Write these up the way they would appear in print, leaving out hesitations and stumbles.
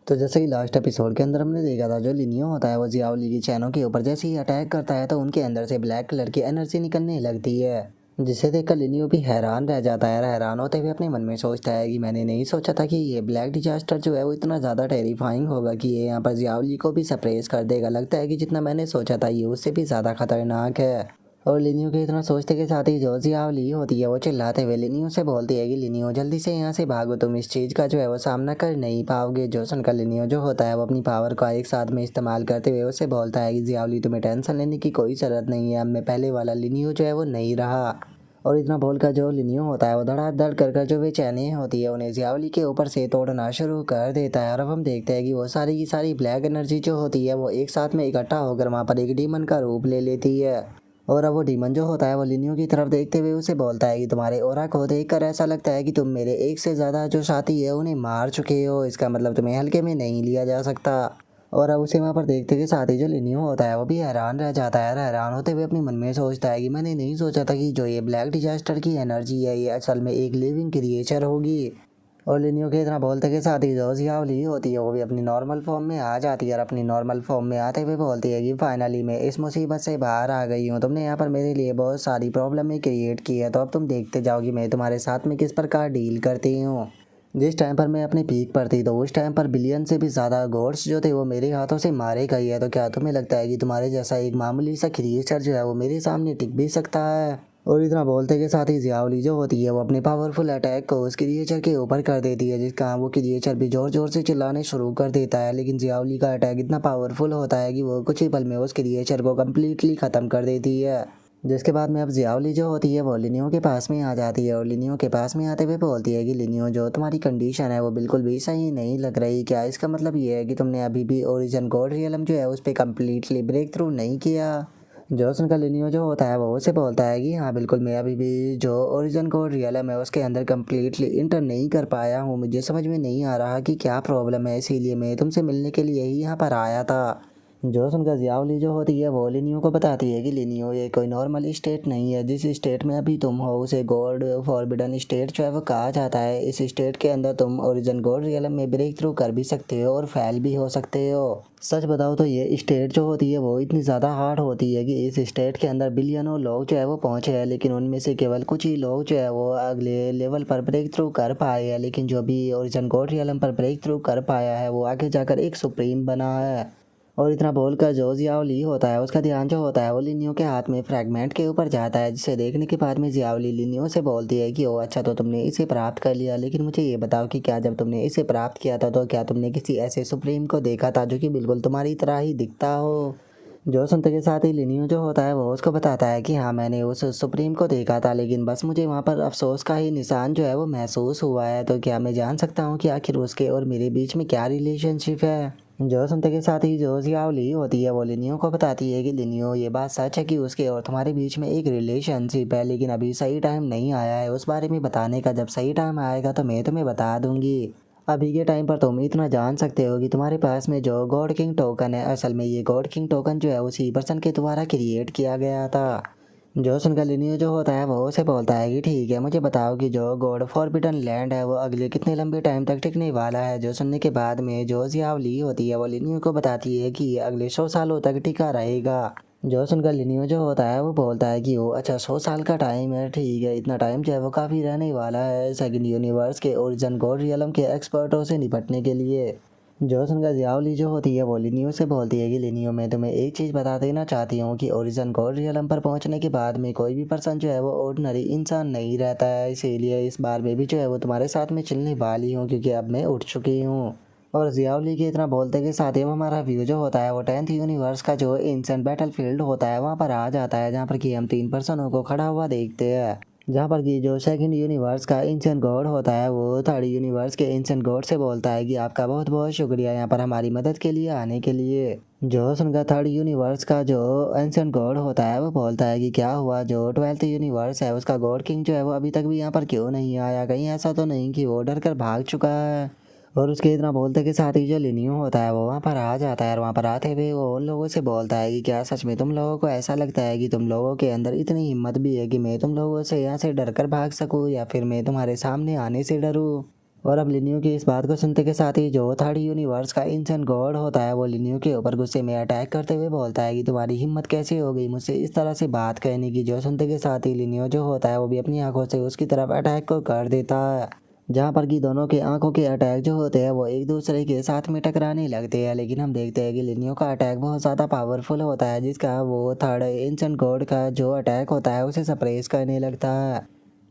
तो जैसे कि लास्ट एपिसोड के अंदर हमने देखा था, जो लिनियो होता है वो जियाओली की चैनों के ऊपर जैसे ही अटैक करता है तो उनके अंदर से ब्लैक कलर की एनर्जी निकलने लगती है, जिसे देखकर लिनियो भी हैरान रह जाता है। हैरान होते हुए अपने मन में सोचता है कि मैंने नहीं सोचा था कि ये ब्लैक डिजास्टर जो है वो इतना ज़्यादा टेरिफाइंग होगा कि ये यहाँ पर जियाओली को भी सरप्राइज कर देगा। लगता है कि जितना मैंने सोचा था ये उससे भी ज़्यादा खतरनाक है। और लिनियो के इतना सोचते के साथ ही जो जियाओली होती है वो चिल्लाते हुए लिनियो से बोलती है कि लिनियो जल्दी से यहाँ से भागो, तुम इस चीज़ का जो है वो सामना कर नहीं पाओगे। जो सुनकर लिनियो जो होता है वो अपनी पावर का एक साथ में इस्तेमाल करते हुए उससे बोलता है कि जियाओली तुम्हें टेंशन लेने की कोई ज़रूरत नहीं है, अब मैं पहले वाला लिनियो जो है वो नहीं रहा। और इतना बोलकर जो लिनियो होता है वो धड़ाधड़ कर जो वे चैनें होती है उन्हें जियाओली के ऊपर से तोड़ना शुरू कर देता है। और अब हम देखते हैं कि वो सारी की सारी ब्लैक एनर्जी जो होती है वो एक साथ में इकट्ठा होकर वहाँ पर एक डीमन का रूप ले लेती है। और अब वो डीमन जो होता है वो लिनियो की तरफ देखते हुए उसे बोलता है कि तुम्हारे ऑरा को देखकर ऐसा लगता है कि तुम मेरे एक से ज़्यादा जो साथी है उन्हें मार चुके हो, इसका मतलब तुम्हें हल्के में नहीं लिया जा सकता। और अब उसे वहाँ पर देखते के साथ ही जो लिनियो होता है वो भी हैरान रह जाता है। हैरान होते हुए अपने मन में सोचता है कि मैंने नहीं सोचा था कि जो ये ब्लैक डिजास्टर की एनर्जी है ये असल में एक लिविंग क्रिएचर होगी। और लिनियो के इतना बोलते के साथ ही जो जियाओली होती है वो भी अपनी नॉर्मल फॉर्म में आ जाती है। और अपनी नॉर्मल फॉर्म में आते हुए बोलती है कि फाइनली मैं इस मुसीबत से बाहर आ गई हूँ, तुमने यहाँ पर मेरे लिए बहुत सारी प्रॉब्लम क्रिएट की है, तो अब तुम देखते जाओ कि मैं तुम्हारे साथ में किस प्रकार डील करती हूँ। जिस टाइम पर मैं अपने पीक पर थी तो उस टाइम पर बिलियन से भी ज़्यादा गॉड्स जो थे वो मेरे हाथों से मारे गए हैं, तो क्या तुम्हें लगता है कि तुम्हारे जैसा एक मामूली सा क्रिएचर जो है वो मेरे सामने टिक भी सकता है। और इतना बोलते के साथ ही जियाओली जो होती है वो अपने पावरफुल अटैक को उस क्रिएचर के ऊपर कर देती है, जिसका वो क्रिएचर भी जोर जोर से चिल्लाने शुरू कर देता है। लेकिन जियाओली का अटैक इतना पावरफुल होता है कि वो कुछ ही पल में उस क्रिएचर को कम्प्लीटली ख़त्म कर देती है। जिसके बाद में अब जियाओली जो होती है वो लिनियो के पास में आ जाती है और लिनियो के पास में आते हुए बोलती है कि लिनियो जो तुम्हारी कंडीशन है वो बिल्कुल भी सही नहीं लग रही, क्या इसका मतलब ये है कि तुमने अभी भी ओरिजिन गॉड रियलम जो है उस पर कम्प्लीटली ब्रेक थ्रू नहीं किया। जो सुनकर लिनियो जो होता है वो उसे बोलता है कि हाँ बिल्कुल, मैं अभी भी जो ओरिजिन कोड रियलम है उसके अंदर कम्प्लीटली इंटर नहीं कर पाया हूँ, मुझे समझ में नहीं आ रहा कि क्या प्रॉब्लम है, इसीलिए मैं तुमसे मिलने के लिए ही यहाँ पर आया था। जो सुनकर जियाओली जो होती है वो लिनियो को बताती है कि लिनियो ये कोई नॉर्मल स्टेट नहीं है, जिस स्टेट में अभी तुम हो उसे गॉड फॉरबिडन स्टेट जो है वो कहा जाता है। इस स्टेट के अंदर तुम ओरिजिन गॉड रियलम में ब्रेक थ्रू कर भी सकते हो और फेल भी हो सकते हो। सच बताओ तो ये स्टेट जो होती है वो इतनी ज़्यादा हार्ड होती है कि इस स्टेट के अंदर बिलियनों लोग जो है वो पहुँचे हैं, लेकिन उनमें से केवल कुछ ही लोग जो है वो अगले लेवल पर ब्रेक थ्रू कर पाए हैं। लेकिन जो भी ओरिजिन गॉड रियलम पर ब्रेक थ्रू कर पाया है वो आगे जाकर एक सुप्रीम बना है। और इतना बोलकर जो जियाओली होता है उसका ध्यान जो होता है वो लिनियो के हाथ में फ्रैगमेंट के ऊपर जाता है, जिसे देखने के बाद में जियाओली लिनियो से बोलती है कि ओ अच्छा, तो तुमने इसे प्राप्त कर लिया, लेकिन मुझे ये बताओ कि क्या जब तुमने इसे प्राप्त किया था तो क्या तुमने किसी ऐसे सुप्रीम को देखा था जो कि बिल्कुल तुम्हारी तरह ही दिखता हो। जो सुनते के साथ ही लिनियो जो होता है वो उसको बताता है कि हाँ मैंने उस सुप्रीम को देखा था, लेकिन बस मुझे वहाँ पर अफसोस का ही निशान जो है वो महसूस हुआ है, तो क्या मैं जान सकता हूँ कि आखिर उसके और मेरे बीच में क्या रिलेशनशिप है। जो सुनते के साथ ही जो जियाओली होती है वो लिनियो को बताती है कि लिनियो ये बात सच है कि उसके और तुम्हारे बीच में एक रिलेशनशिप है, लेकिन अभी सही टाइम नहीं आया है उस बारे में बताने का, जब सही टाइम आएगा तो मैं तुम्हें बता दूंगी। अभी के टाइम पर तुम इतना जान सकते हो कि तुम्हारे पास में जो गॉड किंग टोकन है, असल में ये गॉड किंग टोकन जो है उसी पर्सन के द्वारा क्रिएट किया गया था। जो सुनकर लिनियो जो होता है वो उसे बोलता है कि ठीक है, मुझे बताओ कि जो गॉड फॉरबिडन लैंड है वो अगले कितने लंबे टाइम तक टिकने वाला है। जो सुनने के बाद में जो जियाओली होती है वो लिनियो को बताती है कि ये अगले 100 सालों तक टिका रहेगा। जो सुनकर लिनियो जो होता है वो बोलता है कि वो अच्छा 100 साल का टाइम है, ठीक है, इतना टाइम जो है वो काफ़ी रहने वाला है सेकंड यूनिवर्स के ओरिजिन गॉड रियलम के एक्सपर्टों से निपटने के लिए। जो सुनकर जियाओली जो होती है वो लिनियो से बोलती है कि लिनियो मैं तुम्हें एक चीज़ बता देना चाहती हूँ कि ओरिजिन गॉड रियलम पर पहुँचने के बाद में कोई भी पर्सन जो है वो ऑर्डिनरी इंसान नहीं रहता है, इसीलिए इस बार मैं भी जो है वो तुम्हारे साथ में चलने वाली हूँ क्योंकि अब मैं उठ चुकी हूँ। और जियाओली के इतना बोलते के साथ ही वो हमारा व्यू जो होता है वो 10th यूनिवर्स का जो एंशिएंट बैटल फील्ड होता है वहाँ पर आ जाता है, जहाँ पर कि हम 3 पर्सनों को खड़ा हुआ देखते हैं। जहाँ पर कि जो सेकंड यूनिवर्स का एंशिएंट गॉड होता है वो थर्ड यूनिवर्स के एंशिएंट गॉड से बोलता है कि आपका बहुत बहुत शुक्रिया यहाँ पर हमारी मदद के लिए आने के लिए। जो सुनकर थर्ड यूनिवर्स का जो एंशिएंट गॉड होता है वो बोलता है कि क्या हुआ, जो 12th यूनिवर्स है उसका गॉड किंग जो है वो अभी तक भी यहाँ पर क्यों नहीं आया, कहीं ऐसा तो नहीं कि वो डर कर भाग चुका है। और उसके इतना बोलते के साथ ही जो लिनियो होता है वो वहाँ पर आ जाता है और वहाँ पर आते हुए वो उन लोगों से बोलता है कि क्या सच में तुम लोगों को ऐसा लगता है कि तुम लोगों के अंदर इतनी हिम्मत भी है कि मैं तुम लोगों से यहाँ से डर कर भाग सकूँ, या फिर मैं तुम्हारे सामने आने से डरूँ। और अब लिनियो की इस बात को सुनते के साथ ही जो थर्ड यूनिवर्स का इंसान गॉड होता है वो लिनियो के ऊपर गुस्से में अटैक करते हुए बोलता है कि तुम्हारी हिम्मत कैसे हो गई मुझसे इस तरह से बात कहने की। जो सुनते के साथ ही लिनियो जो होता है वो भी अपनी आंखों से उसकी तरफ अटैक को कर देता है, जहाँ पर कि दोनों के आंखों के अटैक जो होते हैं वो एक दूसरे के साथ में टकराने लगते हैं। लेकिन हम देखते हैं कि लिनियो का अटैक बहुत ज़्यादा पावरफुल होता है, जिसका वो थर्ड एंशिएंट गॉड का जो अटैक होता है उसे सप्रेस करने लगता है।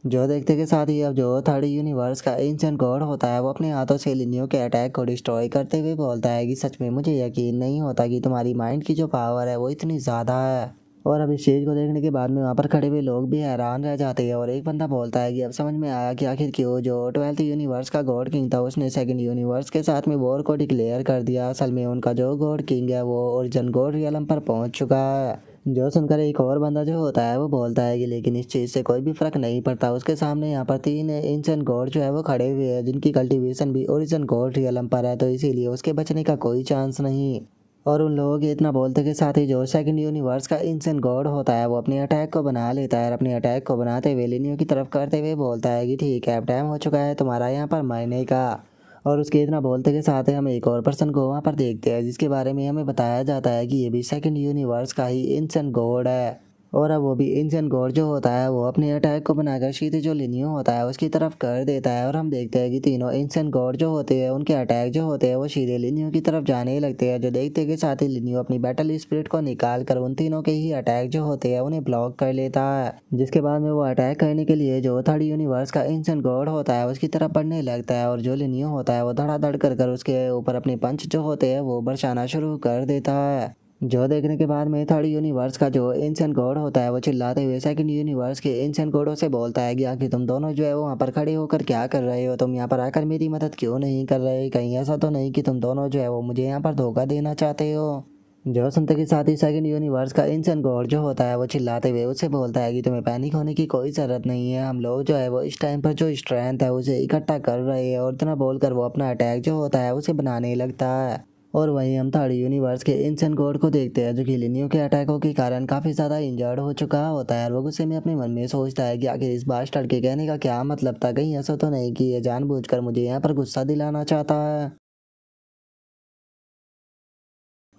जो देखते के साथ ही अब जो थर्ड यूनिवर्स का एंशिएंट गॉड होता है वो अपने हाथों से लिनियो के अटैक को डिस्ट्रॉय करते हुए बोलता है कि सच में मुझे यकीन नहीं होता कि तुम्हारी माइंड की जो पावर है वो इतनी ज़्यादा है। और अब इस चीज़ को देखने के बाद में वहाँ पर खड़े हुए लोग भी हैरान रह जाते हैं और एक बंदा बोलता है कि अब समझ में आया कि आखिर क्यों जो 12th यूनिवर्स का गॉड किंग था उसने सेकंड यूनिवर्स के साथ में वॉर को डिक्लेयर कर दिया। असल में उनका जो गॉड किंग है वो ओरिजिन गॉड रियलम पर पहुंच चुका है। जो सुनकर एक और बंदा जो होता है वो बोलता है कि लेकिन इस चीज़ से कोई भी फर्क नहीं पड़ता, उसके सामने यहाँ पर 3 एंशिएंट गॉड जो है वो खड़े हुए हैं जिनकी कल्टीवेशन भी ओरिजिन गॉड रियलम पर है, तो इसीलिए उसके बचने का कोई चांस नहीं। और उन लोगों के इतना बोलते के साथ ही जो सेकंड यूनिवर्स का इंसान गॉड होता है वो अपने अटैक को बना लेता है और अपने अटैक को बनाते हुए लिनियो की तरफ करते हुए बोलता है कि ठीक है अब टाइम हो चुका है तुम्हारा यहाँ पर मरने का। और उसके इतना बोलते के साथ ही हम एक और पर्सन को वहाँ पर देखते हैं जिसके बारे में हमें बताया जाता है कि ये भी सेकंड यूनिवर्स का ही इंसान गॉड है। और अब वो भी इंसान गॉड जो होता है वो अपने अटैक को बनाकर सीधे जो लिनियो होता है उसकी तरफ कर देता है। और हम देखते हैं कि तीनों इंसान गॉड जो होते हैं उनके अटैक जो होते हैं वो सीधे लिनियो की तरफ जाने लगते हैं। जो देखते के साथ ही लिनियो अपनी बैटल स्पिरिट को निकाल कर उन तीनों के ही अटैक जो होते हैं उन्हें ब्लॉक कर लेता है, जिसके बाद में वो अटैक करने के लिए जो थर्ड यूनिवर्स का इंसान गॉड होता है उसकी तरफ बढ़ने लगता है। और जो लिनियो होता है वो धड़ाधड़ कर उसके ऊपर अपने पंच जो होते हैं वो बरसाना शुरू कर देता है। जो देखने के बाद में थर्ड यूनिवर्स का जो एंशिएंट गॉड होता है वो चिल्लाते हुए सेकंड यूनिवर्स के एंशिएंट गॉडों से बोलता है कि आखिर तुम दोनों जो है वो वहाँ पर खड़े होकर क्या कर रहे हो, तुम यहाँ पर आकर मेरी मदद क्यों नहीं कर रहे, कहीं ऐसा तो नहीं कि तुम दोनों जो है वो मुझे यहाँ पर धोखा देना चाहते हो। जो सुनते के साथ ही सेकंड यूनिवर्स का एंशिएंट गॉड जो होता है वो चिल्लाते हुए उससे बोलता है कि तुम्हें पैनिक होने की कोई ज़रूरत नहीं है, हम लोग जो है वो इस टाइम पर जो स्ट्रेंथ है उसे इकट्ठा कर रहे हैं। और इतना बोलकर वो अपना अटैक जो होता है उसे बनाने लगता है। और वहीं हम थर्ड यूनिवर्स के इंसान गॉड को देखते हैं जो कि लिनियो के अटैकों के कारण काफ़ी ज़्यादा इंजर्ड हो चुका होता है। और वो गुस्से में अपने मन में सोचता है कि आखिर इस बास्टर्ड के कहने का क्या मतलब था, कहीं ऐसा तो नहीं कि ये जानबूझकर मुझे यहाँ पर गुस्सा दिलाना चाहता है।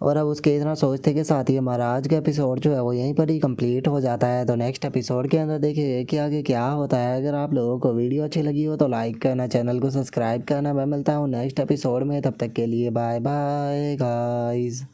और अब उसके इतना सोचते के साथ ही हमारा आज का एपिसोड जो है वो यहीं पर ही कंप्लीट हो जाता है। तो नेक्स्ट एपिसोड के अंदर देखिए कि आगे क्या होता है। अगर आप लोगों को वीडियो अच्छी लगी हो तो लाइक करना, चैनल को सब्सक्राइब करना। मैं मिलता हूँ नेक्स्ट एपिसोड में, तब तक के लिए बाय बाय गाइस।